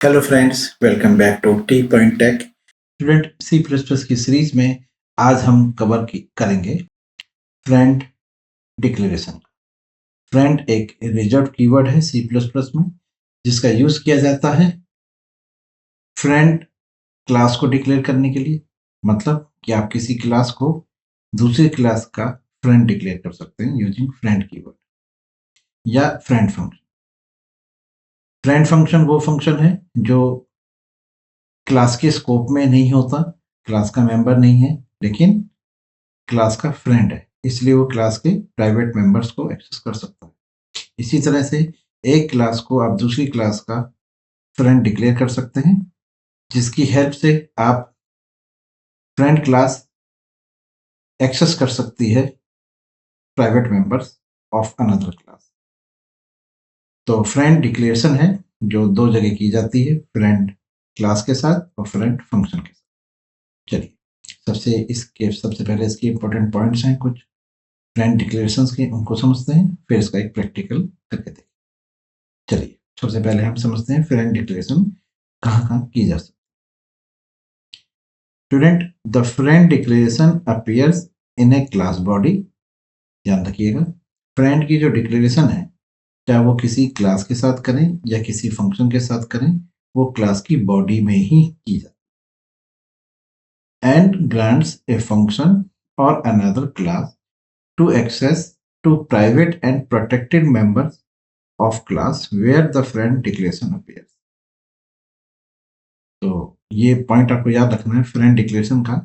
Hello friends, welcome back to T point tech. Student, C plus plus की series में आज हम करेंगे फ्रेंड डिक्लेरेशन। फ्रेंड एक रिजर्व कीवर्ड है सी प्लस प्लस में, जिसका यूज किया जाता है फ्रेंड क्लास को डिक्लेयर करने के लिए। मतलब कि आप किसी क्लास को दूसरी क्लास का फ्रेंड डिक्लेयर कर सकते हैं यूजिंग फ्रेंड कीवर्ड या फ्रेंड फंक्शन। फ्रेंड फंक्शन वो फंक्शन है जो क्लास के स्कोप में नहीं होता, क्लास का मेंबर नहीं है, लेकिन क्लास का फ्रेंड है, इसलिए वो क्लास के प्राइवेट मेंबर्स को एक्सेस कर सकता है। इसी तरह से एक क्लास को आप दूसरी क्लास का फ्रेंड डिक्लेयर कर सकते हैं, जिसकी हेल्प से आप फ्रेंड क्लास एक्सेस कर सकती है private members of another class. तो फ्रेंड डिक्लेरेशन है जो दो जगह की जाती है, फ्रेंड क्लास के साथ और फ्रेंड फंक्शन के साथ। चलिए, सबसे पहले इसके इंपॉर्टेंट पॉइंट्स हैं कुछ फ्रेंड डिक्लेरेशंस के, उनको समझते हैं, फिर इसका एक प्रैक्टिकल करके देखें। चलिए, सबसे पहले हम समझते हैं फ्रेंड डिक्लेरेशन कहाँ कहाँ की जा सकती है। Student, the friend declaration appears in A class body. ध्यान रखिएगा, फ्रेंड की जो डिक्लेरेशन है, चाहे वो किसी क्लास के साथ करें या किसी फंक्शन के साथ करें, वो क्लास की बॉडी में ही की जाती है। एंड ग्रांट्स ए फंक्शन और another class to access to private and protected members of class where the friend declaration appears। तो ये पॉइंट आपको याद रखना है फ्रेंड डिक्लेरेशन का,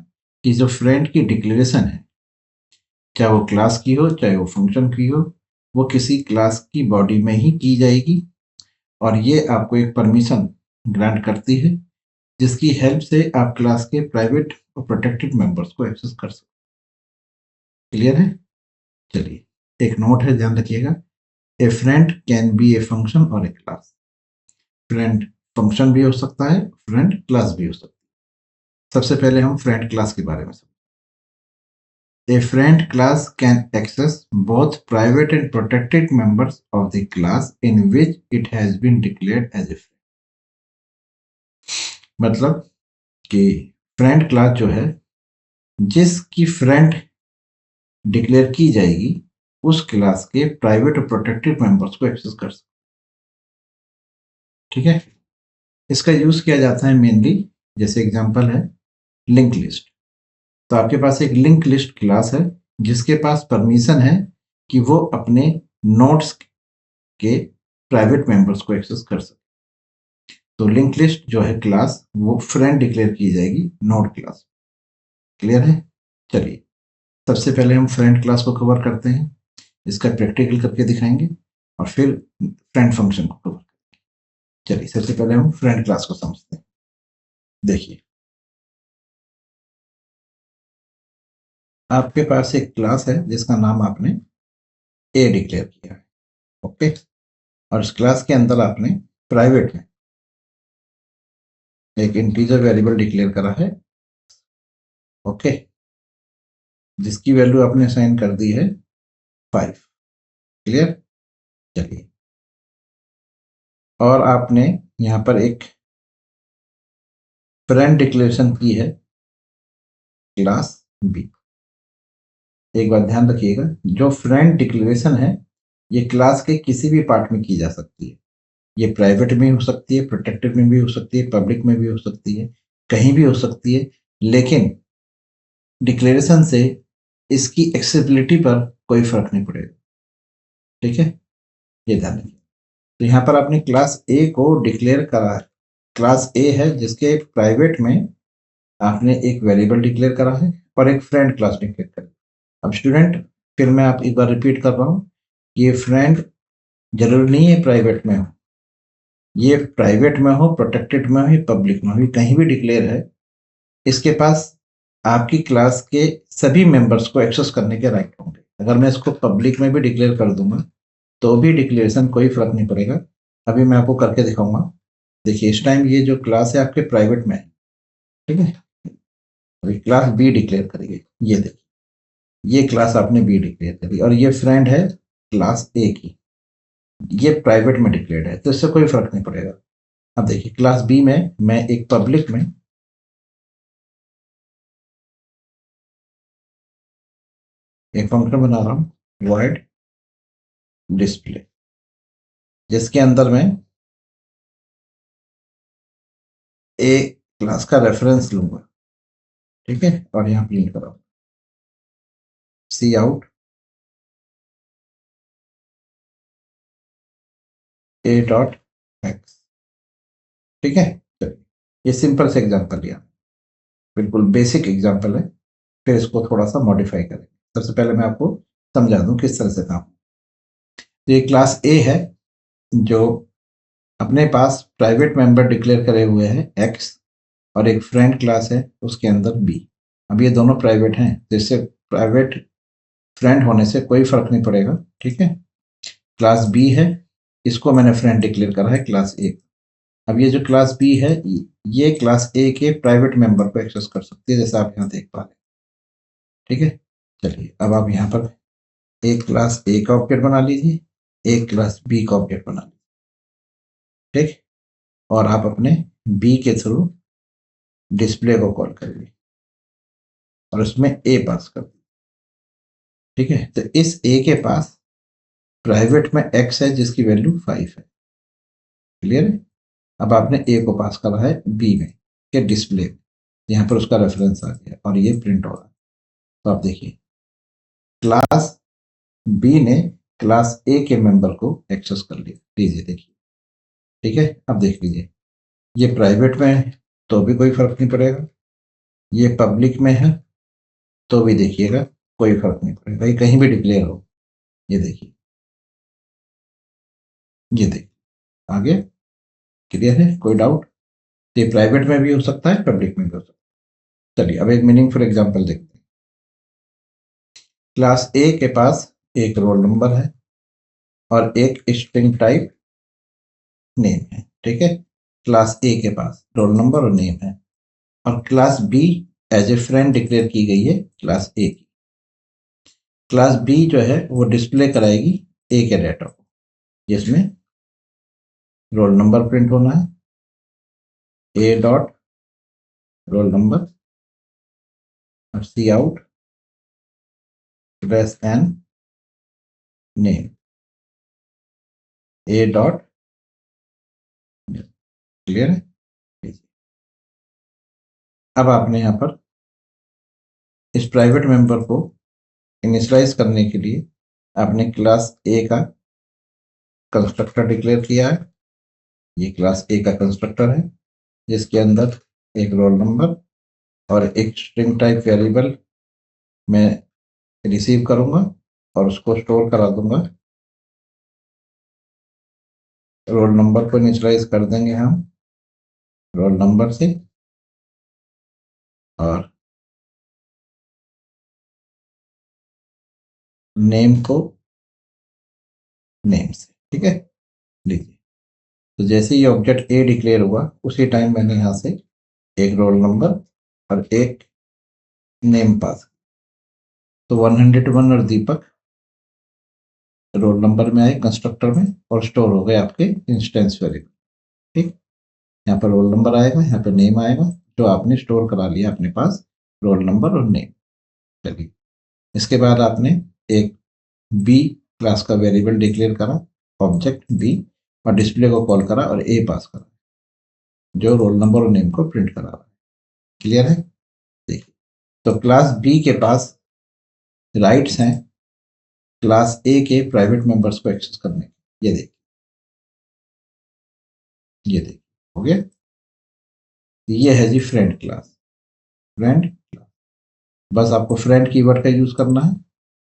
कि जो फ्रेंड की डिक्लेरेशन है, चाहे वो क्लास की हो चाहे वो फंक्शन की हो, वो किसी क्लास की बॉडी में ही की जाएगी और ये आपको एक परमिशन ग्रांट करती है, जिसकी हेल्प से आप क्लास के प्राइवेट और प्रोटेक्टेड मेंबर्स को एक्सेस कर सकते। क्लियर है? चलिए, एक नोट है, ध्यान रखिएगा। ए friend can be A function और ए क्लास। फ्रेंड फंक्शन भी हो सकता है, फ्रेंड क्लास भी हो सकता है। सबसे पहले हम फ्रेंड क्लास के बारे में समझते हैं। A friend class can access both private and protected members of the class in which it has been declared as a friend। मतलब कि फ्रेंड क्लास जो है, जिसकी फ्रेंड डिक्लेयर की जाएगी, उस क्लास के प्राइवेट और प्रोटेक्टेड मेंबर्स को एक्सेस कर सकते। ठीक है? इसका यूज किया जाता है मेनली, जैसे एग्जांपल है लिंक लिस्ट। तो आपके पास एक लिंक लिस्ट क्लास है जिसके पास परमिशन है कि वो अपने नोड्स के प्राइवेट मेंबर्स को एक्सेस कर सके। तो लिंक लिस्ट जो है क्लास, वो फ्रेंड डिक्लेयर की जाएगी नोड क्लास। क्लियर है? चलिए, सबसे पहले हम फ्रेंड क्लास को कवर करते हैं, इसका प्रैक्टिकल करके दिखाएंगे और फिर फ्रेंड फंक्शन को कवर। चलिए, सबसे पहले हम फ्रेंड क्लास को समझते हैं। देखिए, आपके पास एक क्लास है जिसका नाम आपने ए डिक्लेयर किया है। ओके, और इस क्लास के अंदर आपने प्राइवेट में एक इंटीजर वेरिएबल डिक्लेयर करा है। ओके, जिसकी वैल्यू आपने असाइन कर दी है 5। क्लियर? चलिए, और आपने यहां पर एक फ्रेंड डिक्लेरेशन की है क्लास बी। एक बात ध्यान रखिएगा, जो फ्रेंड डिक्लेरेशन है, ये क्लास के किसी भी पार्ट में की जा सकती है। ये प्राइवेट में हो सकती है, प्रोटेक्टेड में भी हो सकती है, पब्लिक में भी हो सकती है, कहीं भी हो सकती है, लेकिन डिक्लेरेशन से इसकी एक्सेसिबिलिटी पर कोई फर्क नहीं पड़ेगा। ठीक है, ये ध्यान रखिए। तो यहाँ पर आपने क्लास ए को डिक्लेयर करा है। क्लास ए है जिसके प्राइवेट में आपने एक वेरिएबल डिक्लेयर करा है और एक फ्रेंड क्लास डिक्लेयर करी। अब स्टूडेंट, फिर मैं आप एक बार रिपीट कर रहा हूँ, ये फ्रेंड जरूरी नहीं है प्राइवेट में हो, ये प्राइवेट में हो, प्रोटेक्टेड में हो, पब्लिक में हो, कहीं भी डिक्लेयर है, इसके पास आपकी क्लास के सभी मेंबर्स को एक्सेस करने के राइट होंगे। अगर मैं इसको पब्लिक में भी डिक्लेयर कर दूंगा तो भी डिक्लेरेशन कोई फर्क नहीं पड़ेगा। अभी मैं आपको करके दिखाऊंगा। देखिए, इस टाइम ये जो क्लास है आपके प्राइवेट में है। ठीक है, अभी क्लास बी डिक्लेयर करिए। ये देखिए, ये क्लास आपने बी डिक्लेयर करी और ये फ्रेंड है क्लास ए की, ये प्राइवेट में डिक्लेयर्ड है, तो इससे कोई फर्क नहीं पड़ेगा। अब देखिए क्लास बी में मैं एक पब्लिक में एक फंक्शन बना रहा हूं void डिस्प्ले, जिसके अंदर मैं ए क्लास का रेफरेंस लूंगा, ठीक है, और यहाँ प्रिंट करूंगा सी आउट ए डॉट एक्स, ठीक है। चलिए, ये सिंपल से एग्जांपल लिया, बिल्कुल बेसिक एग्जांपल है, फिर इसको थोड़ा सा मॉडिफाई करें। सबसे पहले मैं आपको समझा दूं किस तरह से काम। तो ये क्लास ए है जो अपने पास प्राइवेट मेंबर डिक्लेयर करे हुए हैं एक्स, और एक फ्रेंड क्लास है उसके अंदर बी। अब ये दोनों प्राइवेट हैं, जिससे प्राइवेट फ्रेंड होने से कोई फर्क नहीं पड़ेगा, ठीक है। क्लास बी है, इसको मैंने फ्रेंड डिक्लेयर करा है क्लास ए। अब ये जो क्लास बी है ये क्लास ए के प्राइवेट मेंबर को एक्सेस कर सकती है, जैसा आप यहाँ देख पा रहे हैं, ठीक है। चलिए, अब आप यहाँ पर एक क्लास ए का ऑब्जेक्ट बना लीजिए, एक क्लास बी का ऑब्जेक्ट बना लीजिए, ठीक। और आप अपने बी के थ्रू डिस्प्ले को कॉल करिए और उसमें ए पास कर दीजिए, ठीक है। तो इस ए के पास प्राइवेट में एक्स है जिसकी वैल्यू 5 है, क्लियर है। अब आपने ए को पास करा है बी में के डिस्प्ले, यहाँ पर उसका रेफरेंस आ गया और ये प्रिंट हो रहा है। तो आप देखिए क्लास बी ने क्लास ए के मेंबर को एक्सेस कर लिया, लीजिए देखिए, ठीक है। अब देख लीजिए, ये प्राइवेट में है तो भी कोई फर्क नहीं पड़ेगा, ये पब्लिक में है तो भी देखिएगा कोई फर्क नहीं पड़ेगा, ये कहीं भी डिक्लेयर हो। ये देखिए, ये देखिए, आगे क्लियर है, कोई डाउट। ये प्राइवेट में भी हो सकता है, पब्लिक में भी हो सकता है। चलिए, अब एक मीनिंगफुल एग्जांपल देखते हैं। क्लास ए के पास एक रोल नंबर है और एक स्ट्रिंग टाइप नेम है, ठीक है। क्लास ए के पास रोल नंबर और नेम है, और class B as a friend declare की गई है क्लास ए की। क्लास बी जो है वो डिस्प्ले कराएगी ए के डाटा को, जिसमें रोल नंबर प्रिंट होना है ए डॉट रोल नंबर और cout slash n name a dot, clear है। अब आपने यहाँ पर इस प्राइवेट मेंबर को इनिशियलाइज करने के लिए आपने क्लास ए का कंस्ट्रक्टर डिक्लेयर किया है। ये क्लास ए का कंस्ट्रक्टर है जिसके अंदर एक रोल नंबर और एक स्ट्रिंग टाइप वेरिएबल मैं रिसीव करूंगा और उसको स्टोर करा दूंगा। रोल नंबर को इनिशियलाइज कर देंगे हम रोल नंबर से और नेम को नेम से, ठीक है। लीजिए, तो जैसे ये ऑब्जेक्ट ए डिक्लेयर हुआ उसी टाइम मैंने यहाँ से एक रोल नंबर और एक नेम पास, तो 101 और दीपक रोल नंबर में आए कंस्ट्रक्टर में और स्टोर हो गए आपके इंस्टेंस वेरिएबल, ठीक। यहाँ पर रोल नंबर आएगा, यहाँ पर नेम आएगा, जो आपने स्टोर करा लिया अपने पास रोल नंबर और नेम। चलिए, इसके बाद आपने एक बी क्लास का वेरिएबल डिक्लेयर करा ऑब्जेक्ट बी और डिस्प्ले को कॉल करा और ए पास करा जो रोल नंबर और नेम को प्रिंट करा रहा है, क्लियर है। देखिए, तो क्लास बी के पास राइट्स हैं क्लास ए के प्राइवेट मेंबर्स को एक्सेस करने के। ये देखिए हो गया। ये है जी फ्रेंड क्लास, फ्रेंड क्लास, बस आपको फ्रेंड कीवर्ड का यूज करना है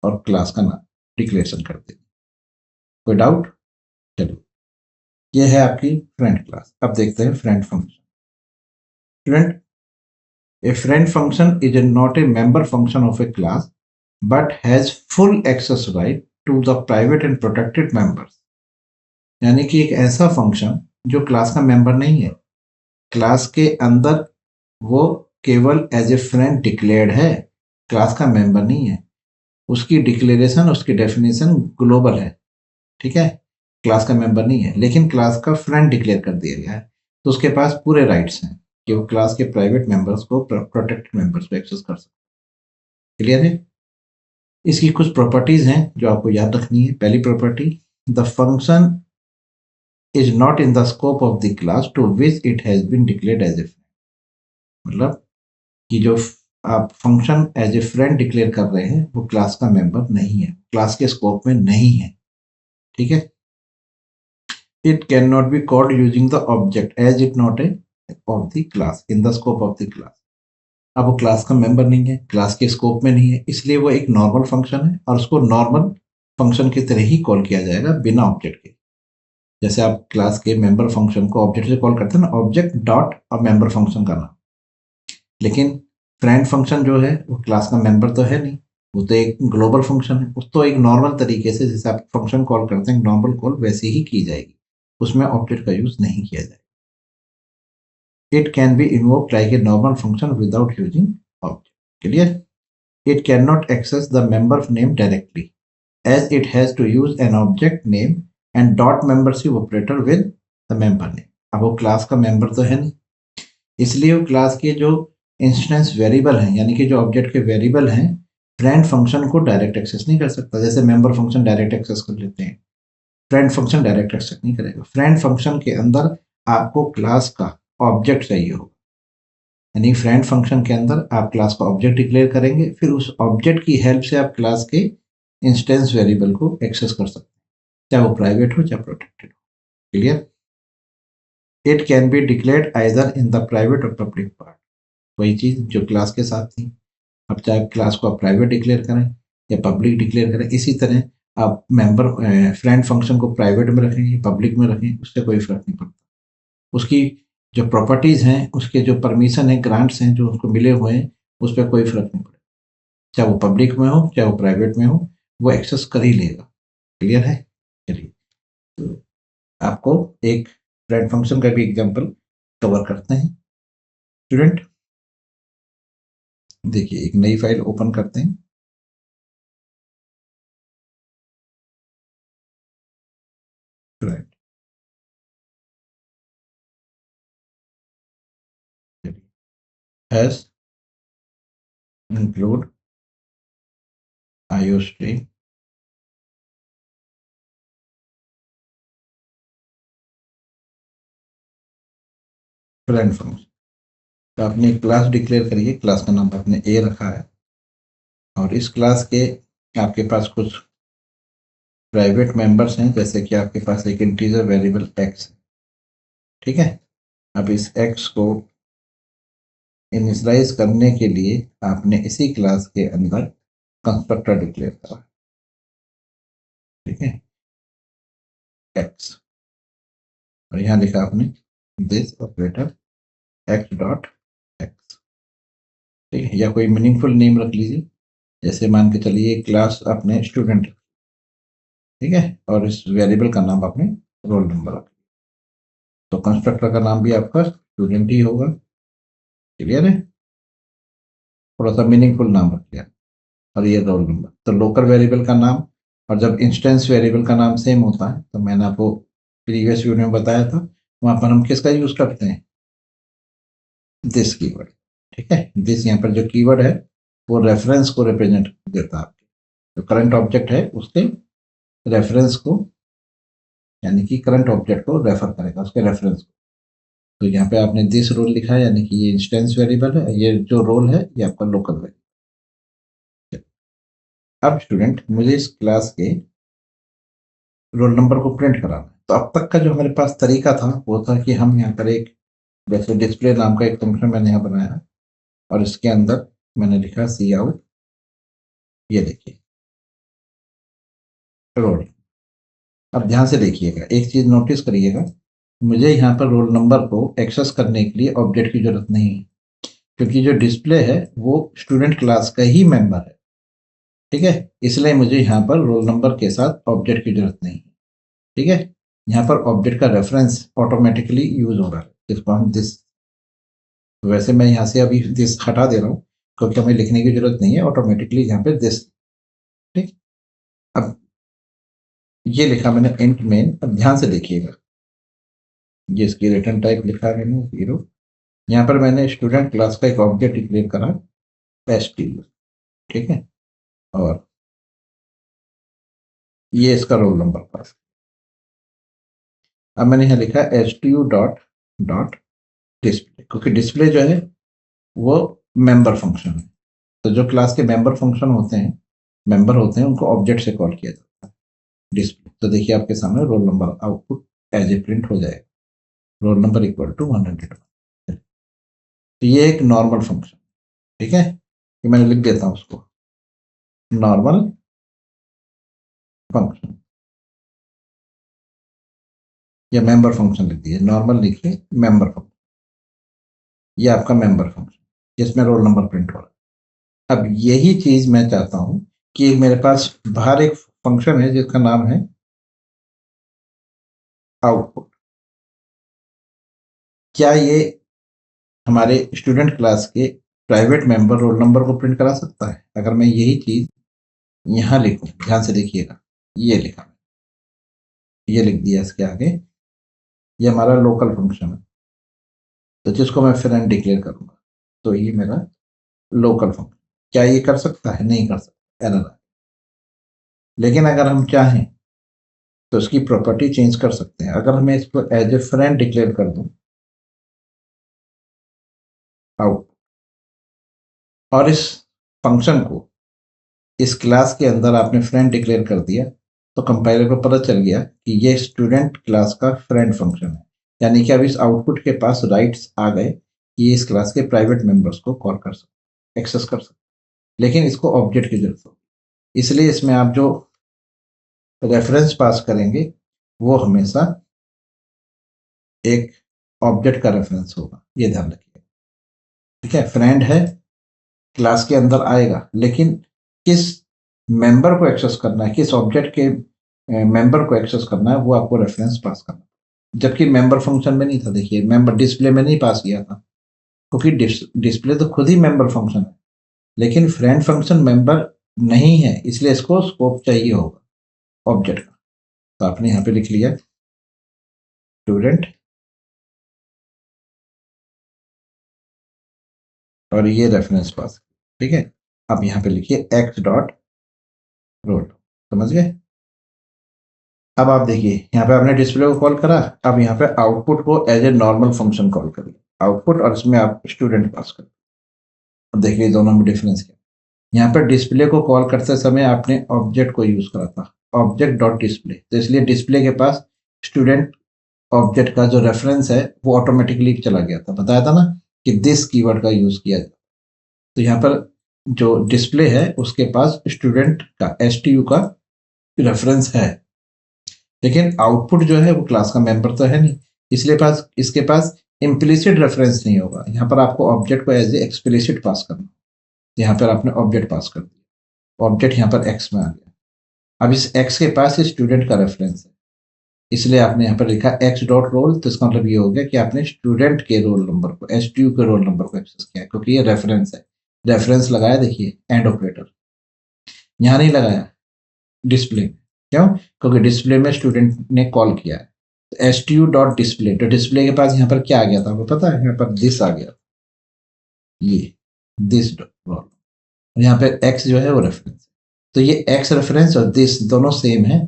और क्लास का नाम डिक्लेरेशन कर देना। कोई डाउट? चलिए, ये है आपकी फ्रेंड क्लास। अब देखते हैं friend function. Friend, a friend function is not a member function of a class but has full access right to the private and protected members। यानी कि एक ऐसा फंक्शन जो क्लास का मेंबर नहीं है, क्लास के अंदर वो केवल एज ए फ्रेंड डिक्लेयर्ड है, क्लास का मेंबर नहीं है। उसकी डिक्लेरेशन, उसकी डेफिनेशन ग्लोबल है, ठीक है। क्लास का मेंबर नहीं है लेकिन क्लास का फ्रेंड डिक्लेयर कर दिया गया है। तो उसके पास पूरे राइट्स हैं कि वो क्लास के प्राइवेट मेंबर्स को, प्रोटेक्टेड मेंबर्स को एक्सेस कर सकते हैं। क्लियर है? इसकी कुछ प्रॉपर्टीज हैं जो आपको याद रखनी है। पहली property, the function is not in the scope of the class to which it has been declared as a friend. मतलब कि जो आप function as a friend declare कर रहे हैं वो क्लास का मेंबर नहीं है, क्लास के स्कोप में नहीं है। ठीक है? It can not be called using the object as it not a of the class in the scope of the class. अब वो क्लास का मेंबर नहीं है, क्लास के स्कोप में नहीं है, इसलिए वो एक नॉर्मल फंक्शन है और उसको नॉर्मल फंक्शन की तरह ही कॉल किया जाएगा बिना ऑब्जेक्ट के। जैसे आप क्लास के मेंबर फंक्शन को ऑब्जेक्ट से कॉल करते हैं ना, ऑब्जेक्ट डॉट और मेंबर फंक्शन का नाम। लेकिन फ्रेंड फंक्शन जो है वो क्लास का मेंबर तो है नहीं, वो तो एक ग्लोबल फंक्शन है। उस तो एक नॉर्मल तरीके से जैसे आप फंक्शन कॉल करते हैं नॉर्मल कॉल वैसे ही की जाएगी, उसमें ऑब्जेक्ट का यूज नहीं किया जाएगा। It can be invoked like a normal function without using object. Clear? It can not access the member name directly as it has to use an object name and dot membership operator with the member name। अब वो class का member तो है नहीं, इसलिए वो class के जो इंस्टेंस वेरिएबल हैं यानी कि जो ऑब्जेक्ट के वेरिएबल हैं फ्रेंड फंक्शन को डायरेक्ट एक्सेस नहीं कर सकता। जैसे मेंबर फंक्शन डायरेक्ट एक्सेस कर लेते हैं, फ्रेंड फंक्शन डायरेक्ट एक्सेस नहीं करेगा। फ्रेंड फंक्शन के अंदर आपको क्लास का ऑब्जेक्ट चाहिए होगा, यानी फ्रेंड फंक्शन के अंदर आप क्लास का ऑब्जेक्ट डिक्लेयर करेंगे, फिर उस ऑब्जेक्ट की हेल्प से आप क्लास के इंस्टेंस वेरिएबल को एक्सेस कर सकते हैं, चाहे वो प्राइवेट हो चाहे प्रोटेक्टेड हो। Clear? It can be declared either in the private और पब्लिक पार्ट। वही चीज जो क्लास के साथ थी, अब चाहे क्लास को आप प्राइवेट डिक्लेयर करें या पब्लिक डिक्लेयर करें, इसी तरह आप मेंबर फ्रेंड फंक्शन को प्राइवेट में रखें या पब्लिक में रखें, उससे कोई फर्क नहीं पड़ता। उसकी जो प्रॉपर्टीज हैं, उसके जो परमिशन है, ग्रांट्स हैं जो उसको मिले हुए हैं, उस पर कोई फर्क नहीं पड़ेगा। चाहे वो पब्लिक में हो चाहे वो प्राइवेट में हो, वो एक्सेस कर ही लेगा। क्लियर है? चलिए, तो आपको एक फ्रेंड फंक्शन का भी एग्जांपल कवर करते हैं। स्टूडेंट देखिए, एक नई फाइल ओपन करते हैं। Right, hash include iostream friend function. तो आपने एक क्लास डिक्लेयर करिए, क्लास का नाम आपने ए रखा है और इस क्लास के आपके पास कुछ प्राइवेट मेंबर्स हैं, जैसे कि आपके पास एक इंटीजर वेरिएबल एक्स है। ठीक है? अब इस एक्स को इनिशियलाइज करने के लिए आपने इसी क्लास के अंदर कंस्ट्रक्टर डिक्लेयर करा। ठीक है? एक्स, और यहाँ लिखा आपने this operator x dot x. ठीक है? या कोई मीनिंगफुल नेम रख लीजिए, जैसे मान के चलिए क्लास आपने स्टूडेंट। ठीक है? और इस वेरिएबल का नाम आपने रोल नंबर रख, तो कंस्ट्रक्टर का नाम भी आपका स्टूडेंट ही होगा। क्लियर है? थोड़ा सा मीनिंगफुल नाम रख लिया, और ये रोल नंबर। तो लोकल वेरिएबल का नाम और जब इंस्टेंस वेरिएबल का नाम सेम होता है, तो मैंने आपको प्रीवियस वीडियो में बताया था, वहां पर हम किसका यूज करते हैं? This keyword. ठीक है? दिस यहाँ पर जो कीवर्ड है वो रेफरेंस को रिप्रेजेंट देता है, जो करंट ऑब्जेक्ट है उसके रेफरेंस को, यानी कि करंट ऑब्जेक्ट को रेफर करेगा, उसके रेफरेंस को। तो यहाँ पे आपने दिस रोल लिखा है, यानी कि ये इंस्टेंस वेरिएबल है, ये जो रोल है ये आपका लोकल वेरिएबल। अब स्टूडेंट मुझे इस क्लास के रोल नंबर को प्रिंट कराना है। तो अब तक का जो हमारे पास तरीका था वो था कि हम यहाँ पर एक, जैसे डिस्प्ले नाम का एक फंक्शन मैंने यहाँ बनाया और इसके अंदर मैंने लिखा सी आउट। ये देखिए रोल। अब ध्यान से देखिएगा, एक चीज नोटिस करिएगा, मुझे यहाँ पर रोल नंबर को एक्सेस करने के लिए ऑब्जेक्ट की जरूरत नहीं है, क्योंकि जो डिस्प्ले है वो स्टूडेंट क्लास का ही मेंबर है। ठीक है? इसलिए मुझे यहाँ पर रोल नंबर के साथ ऑब्जेक्ट की जरूरत नहीं है। ठीक है? यहाँ पर ऑब्जेक्ट का रेफरेंस ऑटोमेटिकली यूज हो रहा है, जिसको हम दिस, वैसे मैं यहाँ से अभी दिस हटा दे रहा हूँ क्योंकि हमें लिखने की जरूरत नहीं है, ऑटोमेटिकली यहाँ पे दिस। ठीक? अब ये लिखा मैंने इंट मेन। अब ध्यान से देखिएगा, ये इसकी रिटर्न टाइप लिखा है मैंने 0। यहाँ पर मैंने स्टूडेंट क्लास का एक ऑब्जेक्ट डिक्लेयर करा STU, ठीक है, और ये इसका रोल नंबर पास। अब मैंने यहाँ लिखा STU डॉट डॉट डिस्प्ले, क्योंकि डिस्प्ले जो है वो मेंबर फंक्शन है। तो जो क्लास के मेंबर फंक्शन होते हैं, मेंबर होते हैं, उनको ऑब्जेक्ट से कॉल किया जाता है डिस्प्ले। तो देखिए आपके सामने roll number output as a print हो जाएगा, रोल नंबर इक्वल टू 101। तो ये एक नॉर्मल फंक्शन, ठीक है, ये मैंने लिख देता हूँ उसको, नॉर्मल फंक्शन या मेंबर फंक्शन लिख दीजिए, नॉर्मल लिखिए, मेंबर फंक्शन, ये आपका मेंबर फंक्शन जिसमें रोल नंबर प्रिंट हो रहा है। अब यही चीज मैं चाहता हूं कि मेरे पास बाहर एक फंक्शन है जिसका नाम है आउटपुट। क्या ये हमारे स्टूडेंट क्लास के प्राइवेट मेंबर रोल नंबर को प्रिंट करा सकता है? अगर मैं यही चीज यहां लिखूं, ध्यान से देखिएगा, ये लिखा, ये लिख दिया इसके आगे, ये हमारा लोकल फंक्शन है, तो जिसको मैं फ्रेंड डिक्लेयर करूंगा, तो ये मेरा लोकल फंक्शन। क्या ये कर सकता है? नहीं कर सकता, एरर। लेकिन अगर हम चाहें तो इसकी प्रॉपर्टी चेंज कर सकते हैं। अगर मैं इसको एज ए फ्रेंड डिक्लेयर कर दूं आउट, और इस फंक्शन को इस क्लास के अंदर आपने फ्रेंड डिक्लेयर कर दिया, तो कंपाइलर को पता चल गया कि ये स्टूडेंट क्लास का फ्रेंड फंक्शन है। यानी कि अब इस आउटपुट के पास राइट्स आ गए कि इस क्लास के प्राइवेट मेंबर्स को कॉल कर सकते, एक्सेस कर सकते, लेकिन इसको ऑब्जेक्ट की जरूरत होगी। इसलिए इसमें आप जो रेफरेंस पास करेंगे वो हमेशा एक ऑब्जेक्ट का रेफरेंस होगा, ये ध्यान रखिए, ठीक है। फ्रेंड है, क्लास के अंदर आएगा, लेकिन किस मेंबर को एक्सेस करना है, किस ऑब्जेक्ट के मेंबर को एक्सेस करना है, वो आपको रेफरेंस पास करना है। जबकि मेंबर फंक्शन में नहीं था, देखिए मेंबर डिस्प्ले में नहीं पास किया था, क्योंकि डिस्प्ले तो खुद ही मेंबर फंक्शन है, लेकिन फ्रेंड फंक्शन मेंबर नहीं है, इसलिए इसको स्कोप चाहिए होगा ऑब्जेक्ट का। तो आपने यहाँ पे लिख लिया स्टूडेंट, और ये रेफरेंस पास, ठीक है। अब यहाँ पे लिखिए एक्स डॉट रोल, समझ गए। अब आप देखिए यहाँ पे आपने डिस्प्ले को कॉल करा, अब यहाँ पे आउटपुट को as a normal function call करिए, आउटपुट, और इसमें आप स्टूडेंट पास करिए। अब देखिए दोनों में डिफरेंस क्या। यहाँ पर डिस्प्ले को कॉल करते समय आपने ऑब्जेक्ट को यूज करा था, ऑब्जेक्ट डॉट डिस्प्ले, तो इसलिए डिस्प्ले के पास स्टूडेंट ऑब्जेक्ट का जो रेफरेंस है वो ऑटोमेटिकली चला गया था। बताया था ना कि दिस कीवर्ड का यूज किया जाए। तो यहाँ पर जो डिस्प्ले है उसके पास स्टूडेंट का STU का रेफरेंस है, लेकिन आउटपुट जो है वो क्लास का मेंबर तो है नहीं, इसलिए इसके पास इम्प्लिसिट रेफरेंस नहीं होगा। यहाँ पर आपको ऑब्जेक्ट को एज ए एक्सप्लिसिट पास करना, यहाँ पर आपने ऑब्जेक्ट पास कर दिया, ऑब्जेक्ट यहाँ पर एक्स में आ गया। अब इस एक्स के पास स्टूडेंट का रेफरेंस है, इसलिए आपने यहाँ पर लिखा एक्स डॉट रोल, तो इसका मतलब ये हो गया कि आपने स्टूडेंट के रोल नंबर को, STU के रोल नंबर को एक्सेस किया, क्योंकि ये रेफरेंस है। रेफरेंस लगाया, देखिए एंड ऑपरेटर, यहाँ नहीं लगाया डिस्प्ले में, क्यों? क्योंकि डिस्प्ले में स्टूडेंट ने कॉल किया है। तो STU डॉट डिस्प्ले, तो डिस्प्ले के पास यहाँ पर क्या आ गया था आपको पता है? यहाँ पर दिस आ गया, ये दिस डॉट, यहाँ पे एक्स जो है वो रेफरेंस, तो ये एक्स रेफरेंस और दिस दोनों सेम है।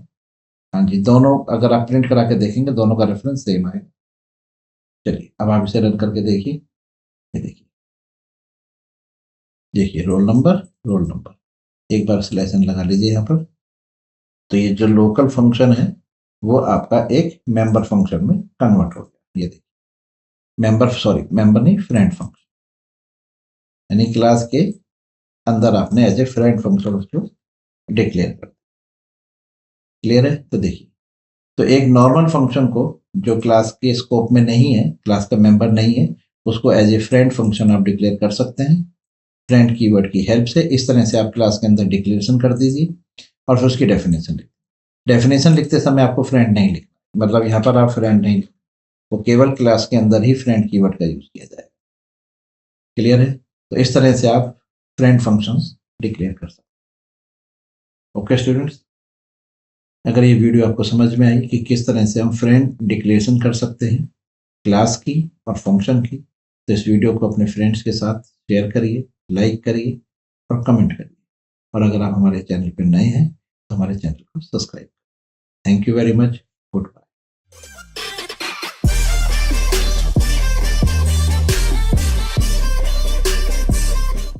हाँ जी, दोनों अगर आप प्रिंट करा के देखेंगे दोनों का रेफरेंस सेम आएगा। चलिए अब आप इसे रन करके देखिए, ये देखिए, देखिए रोल नंबर, रोल नंबर, एक बार सिलेक्शन लगा लीजिए यहाँ पर। तो ये जो लोकल फंक्शन है वो आपका एक मेंबर फंक्शन में कन्वर्ट हो गया। ये देखिए मेंबर, सॉरी मेंबर नहीं, फ्रेंड फंक्शन, यानी क्लास के अंदर आपने एज ए फ्रेंड फंक्शन उसको डिक्लेयर कर, क्लियर है? तो देखिए, तो एक नॉर्मल फंक्शन को जो क्लास के स्कोप में नहीं है, क्लास का मेंबर नहीं है, उसको एज ए फ्रेंड फंक्शन आप डिक्लेयर कर सकते हैं फ्रेंड कीवर्ड की हेल्प से। इस तरह से आप क्लास के अंदर डिक्लेरेशन कर दीजिए और फिर उसकी डेफिनेशन लिख, डेफिनेशन लिखते समय आपको फ्रेंड नहीं लिखना, मतलब यहाँ पर आप फ्रेंड नहीं, वो केवल क्लास के अंदर ही फ्रेंड कीवर्ड का यूज किया जाएगा। क्लियर है? तो इस तरह से आप फ्रेंड फंक्शंस डिक्लेयर कर सकते हैं। ओके स्टूडेंट्स, अगर ये वीडियो आपको समझ में आई कि किस तरह से हम फ्रेंड डिक्लेरेशन कर सकते हैं क्लास की और फंक्शन की, तो इस वीडियो को अपने फ्रेंड्स के साथ शेयर करिए, लाइक करिए और कमेंट करिए। और अगर आप हमारे चैनल पर नए हैं तो हमारे चैनल को सब्सक्राइब करें। Thank you very much. Good bye.